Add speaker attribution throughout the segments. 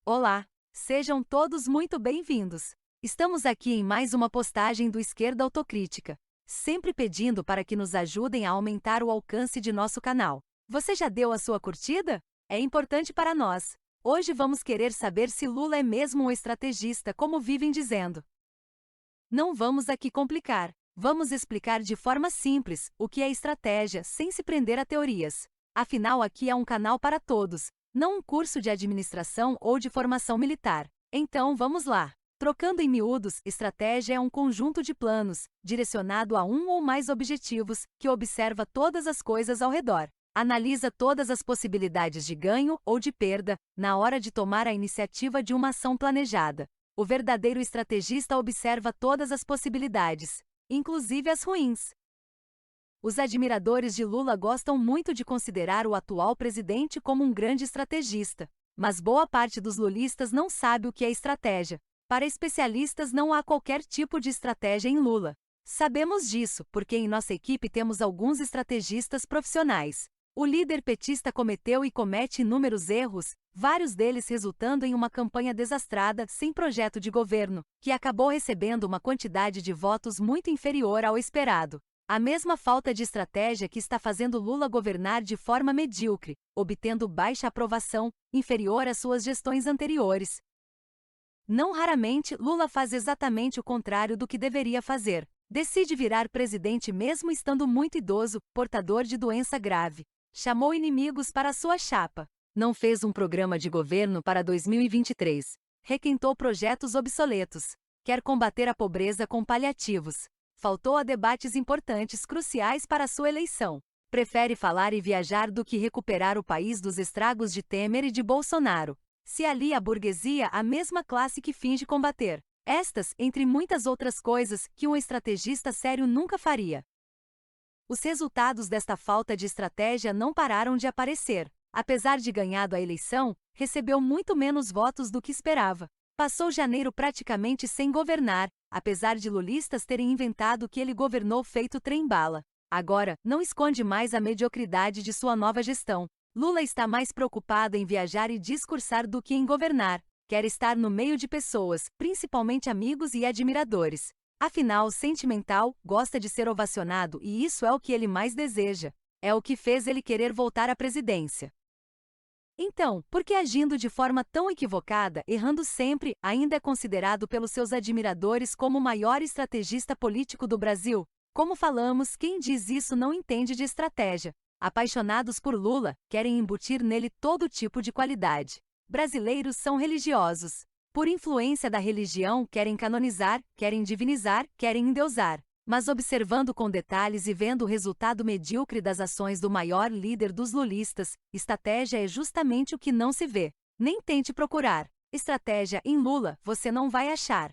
Speaker 1: Olá, sejam todos muito bem-vindos. Estamos aqui em mais uma postagem do Esquerda Autocrítica, sempre pedindo para que nos ajudem a aumentar o alcance de nosso canal. Você já deu a sua curtida? É importante para nós. Hoje vamos querer saber se Lula é mesmo um estrategista, como vivem dizendo. Não vamos aqui complicar. Vamos explicar de forma simples o que é estratégia, sem se prender a teorias. Afinal, aqui é um canal para todos, não um curso de administração ou de formação militar. Então, vamos lá. Trocando em miúdos, estratégia é um conjunto de planos, direcionado a um ou mais objetivos, que observa todas as coisas ao redor. Analisa todas as possibilidades de ganho ou de perda, na hora de tomar a iniciativa de uma ação planejada. O verdadeiro estrategista observa todas as possibilidades, inclusive as ruins. Os admiradores de Lula gostam muito de considerar o atual presidente como um grande estrategista, mas boa parte dos lulistas não sabe o que é estratégia. Para especialistas, não há qualquer tipo de estratégia em Lula. Sabemos disso, porque em nossa equipe temos alguns estrategistas profissionais. O líder petista cometeu e comete inúmeros erros, vários deles resultando em uma campanha desastrada, sem projeto de governo, que acabou recebendo uma quantidade de votos muito inferior ao esperado. A mesma falta de estratégia que está fazendo Lula governar de forma medíocre, obtendo baixa aprovação, inferior às suas gestões anteriores. Não raramente, Lula faz exatamente o contrário do que deveria fazer. Decide virar presidente mesmo estando muito idoso, portador de doença grave. Chamou inimigos para sua chapa. Não fez um programa de governo para 2023. Requentou projetos obsoletos. Quer combater a pobreza com paliativos. Faltou a debates importantes cruciais para sua eleição. Prefere falar e viajar do que recuperar o país dos estragos de Temer e de Bolsonaro. Se alia à burguesia, a mesma classe que finge combater. Estas, entre muitas outras coisas, que um estrategista sério nunca faria. Os resultados desta falta de estratégia não pararam de aparecer. Apesar de ganhado a eleição, recebeu muito menos votos do que esperava. Passou janeiro praticamente sem governar, apesar de lulistas terem inventado que ele governou feito trem-bala. Agora, não esconde mais a mediocridade de sua nova gestão. Lula está mais preocupado em viajar e discursar do que em governar. Quer estar no meio de pessoas, principalmente amigos e admiradores. Afinal, sentimental, gosta de ser ovacionado e isso é o que ele mais deseja. É o que fez ele querer voltar à presidência. Então, por que agindo de forma tão equivocada, errando sempre, ainda é considerado pelos seus admiradores como o maior estrategista político do Brasil? Como falamos, quem diz isso não entende de estratégia. Apaixonados por Lula, querem embutir nele todo tipo de qualidade. Brasileiros são religiosos. Por influência da religião, querem canonizar, querem divinizar, querem endeusar. Mas observando com detalhes e vendo o resultado medíocre das ações do maior líder dos lulistas, estratégia é justamente o que não se vê. Nem tente procurar. Estratégia em Lula, você não vai achar.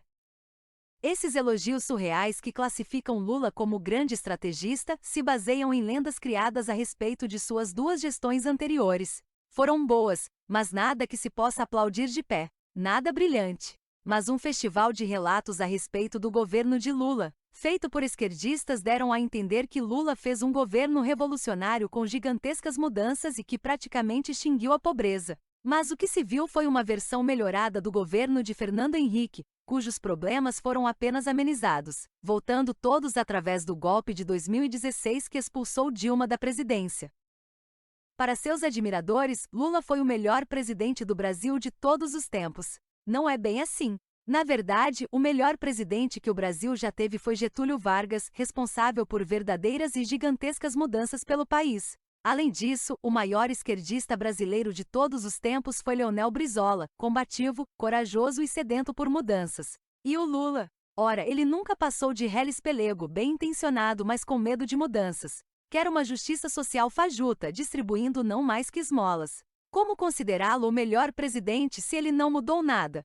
Speaker 1: Esses elogios surreais que classificam Lula como grande estrategista se baseiam em lendas criadas a respeito de suas duas gestões anteriores. Foram boas, mas nada que se possa aplaudir de pé. Nada brilhante. Mas um festival de relatos a respeito do governo de Lula, feito por esquerdistas, deram a entender que Lula fez um governo revolucionário com gigantescas mudanças e que praticamente extinguiu a pobreza. Mas o que se viu foi uma versão melhorada do governo de Fernando Henrique, cujos problemas foram apenas amenizados, voltando todos através do golpe de 2016 que expulsou Dilma da presidência. Para seus admiradores, Lula foi o melhor presidente do Brasil de todos os tempos. Não é bem assim. Na verdade, o melhor presidente que o Brasil já teve foi Getúlio Vargas, responsável por verdadeiras e gigantescas mudanças pelo país. Além disso, o maior esquerdista brasileiro de todos os tempos foi Leonel Brizola, combativo, corajoso e sedento por mudanças. E o Lula? Ora, ele nunca passou de reles pelego, bem intencionado, mas com medo de mudanças. Quer uma justiça social fajuta, distribuindo não mais que esmolas. Como considerá-lo o melhor presidente se ele não mudou nada?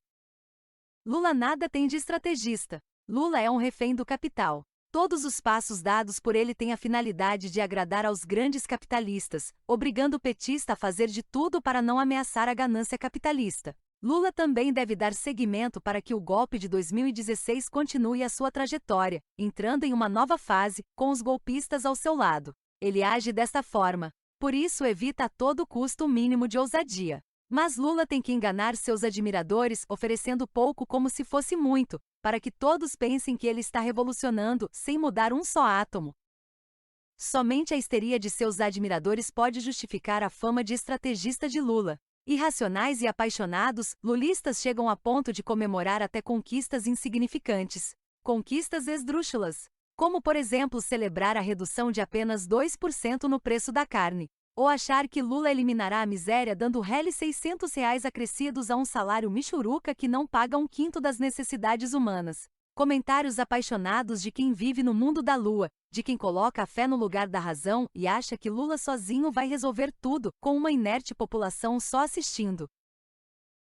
Speaker 1: Lula nada tem de estrategista. Lula é um refém do capital. Todos os passos dados por ele têm a finalidade de agradar aos grandes capitalistas, obrigando o petista a fazer de tudo para não ameaçar a ganância capitalista. Lula também deve dar seguimento para que o golpe de 2016 continue a sua trajetória, entrando em uma nova fase, com os golpistas ao seu lado. Ele age desta forma. Por isso evita a todo custo o mínimo de ousadia. Mas Lula tem que enganar seus admiradores oferecendo pouco como se fosse muito, para que todos pensem que ele está revolucionando sem mudar um só átomo. Somente a histeria de seus admiradores pode justificar a fama de estrategista de Lula. Irracionais e apaixonados, lulistas chegam a ponto de comemorar até conquistas insignificantes. Conquistas esdrúxulas. Como, por exemplo, celebrar a redução de apenas 2% no preço da carne. Ou achar que Lula eliminará a miséria dando reles R$ 600 acrescidos a um salário michuruca que não paga um quinto das necessidades humanas. Comentários apaixonados de quem vive no mundo da lua, de quem coloca a fé no lugar da razão e acha que Lula sozinho vai resolver tudo, com uma inerte população só assistindo.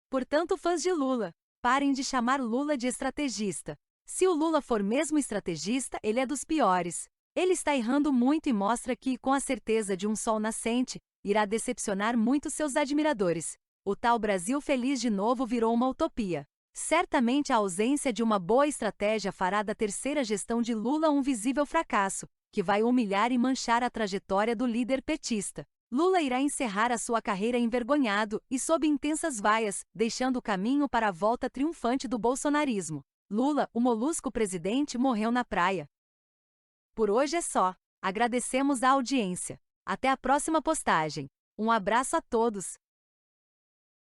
Speaker 1: Portanto, fãs de Lula, parem de chamar Lula de estrategista. Se o Lula for mesmo estrategista, ele é dos piores. Ele está errando muito e mostra que, com a certeza de um sol nascente, irá decepcionar muito seus admiradores. O tal Brasil feliz de novo virou uma utopia. Certamente a ausência de uma boa estratégia fará da terceira gestão de Lula um visível fracasso, que vai humilhar e manchar a trajetória do líder petista. Lula irá encerrar a sua carreira envergonhado e sob intensas vaias, deixando o caminho para a volta triunfante do bolsonarismo. Lula, o molusco presidente, morreu na praia. Por hoje é só. Agradecemos a audiência. Até a próxima postagem. Um abraço a todos.